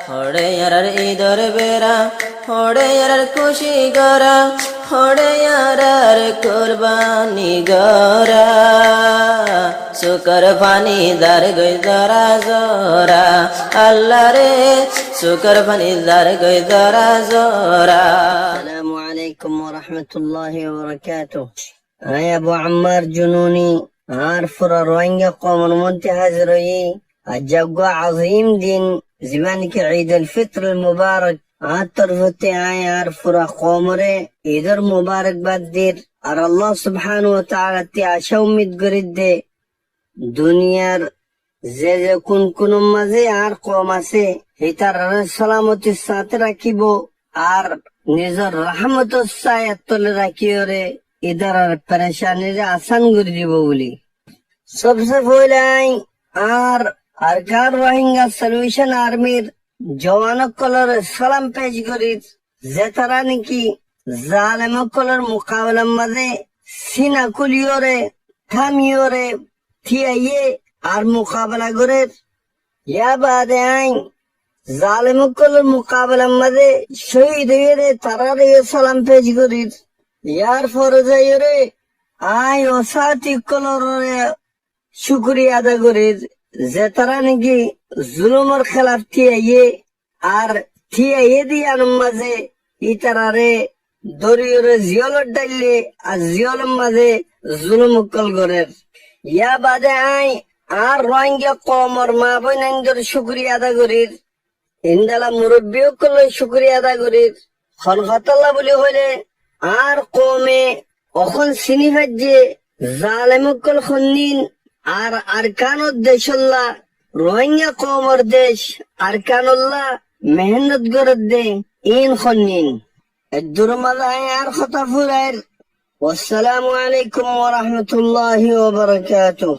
হড়ে আর ঈদর বেড়া হড়ে আর খুশি গরা হড়ে আর কুরবানি গরা শুকর পানি দার গই জরা জরা আল্লাহ রে শুকর পানি দার গই জরা জরা। আসসালামু আলাইকুম ওয়া রাহমাতুল্লাহি ওয়া বারাকাতুহু। আয় আবু আম্মার জুনুনি আরফুরা রোহিঙ্গা কওমের মধ্যে হাজির হই আজগ আজিম দিন জীবনকে ঈদ উল ফিতর মুবারক আতরফতে আয় আরফুরা কওমরে ঈদের মুবারকবাদ দের আর আল্লাহ সুবহানাহু ওয়া তাআলা তে আশা উম্মীদ করি দে দুনিয়ার যে যে কোন মাঝে আর কম আছে এটার সালামতির সাথে রাখিব আর নিজের রহমতের ছায়ার তলে রাখিও রে ইদার আর পরেশানির আসান করে দিব বলি সবসে পহলাই আর কার রোহিঙ্গা সলিউশন আর্মির জওয়ান কলর সালাম পেশ করি যে তারা নাকি জালেম কলর মোকাবেলার মাঝে সিনা কুলিও রে থামিও রে থিয়াইয়ে আর মোকাবেলা করে ইয়া বাদে আইন জালেম কলর মোকাবেলার মাঝে শহীদ হয়ে রে তারা রে সালাম পেশ করি ইয়ার ফরজাই রে আই অসাতি কলর শুক্রিয়া আদা করে যে তারা নাকি জুলুমের খেলাফ থিয়াইয়ে আর থিয়াইয়ে দিয়ার মাঝে ই তারা রে দরিয়রে জিয়লত ডাইলে আর জিয়লের মাঝে জুলুম কল করে ইয়া বাদে আই আর রোহিঙ্গা কওমের মা বোনদের শুক্রিয়া আদা করি ইন্দালা মুরব্বী কল শুক্রিয়া আদা করি খনখতাল্লাহ বলে হইলে আর কমে অখন চিনি ভাজ্যে জালেমকল খন্নিন আর আরকানুদ দেশল্লাহ রোহিঙ্গা কওমের দেশ আরকানুল্লাহ মেহনত করে দে ইন খন্নিন এদুর মালায় আর কথা ফুরায়ের। আসসালামু আলাইকুম ওয়া রাহমাতুল্লাহি ওয়া বারাকাতুহু।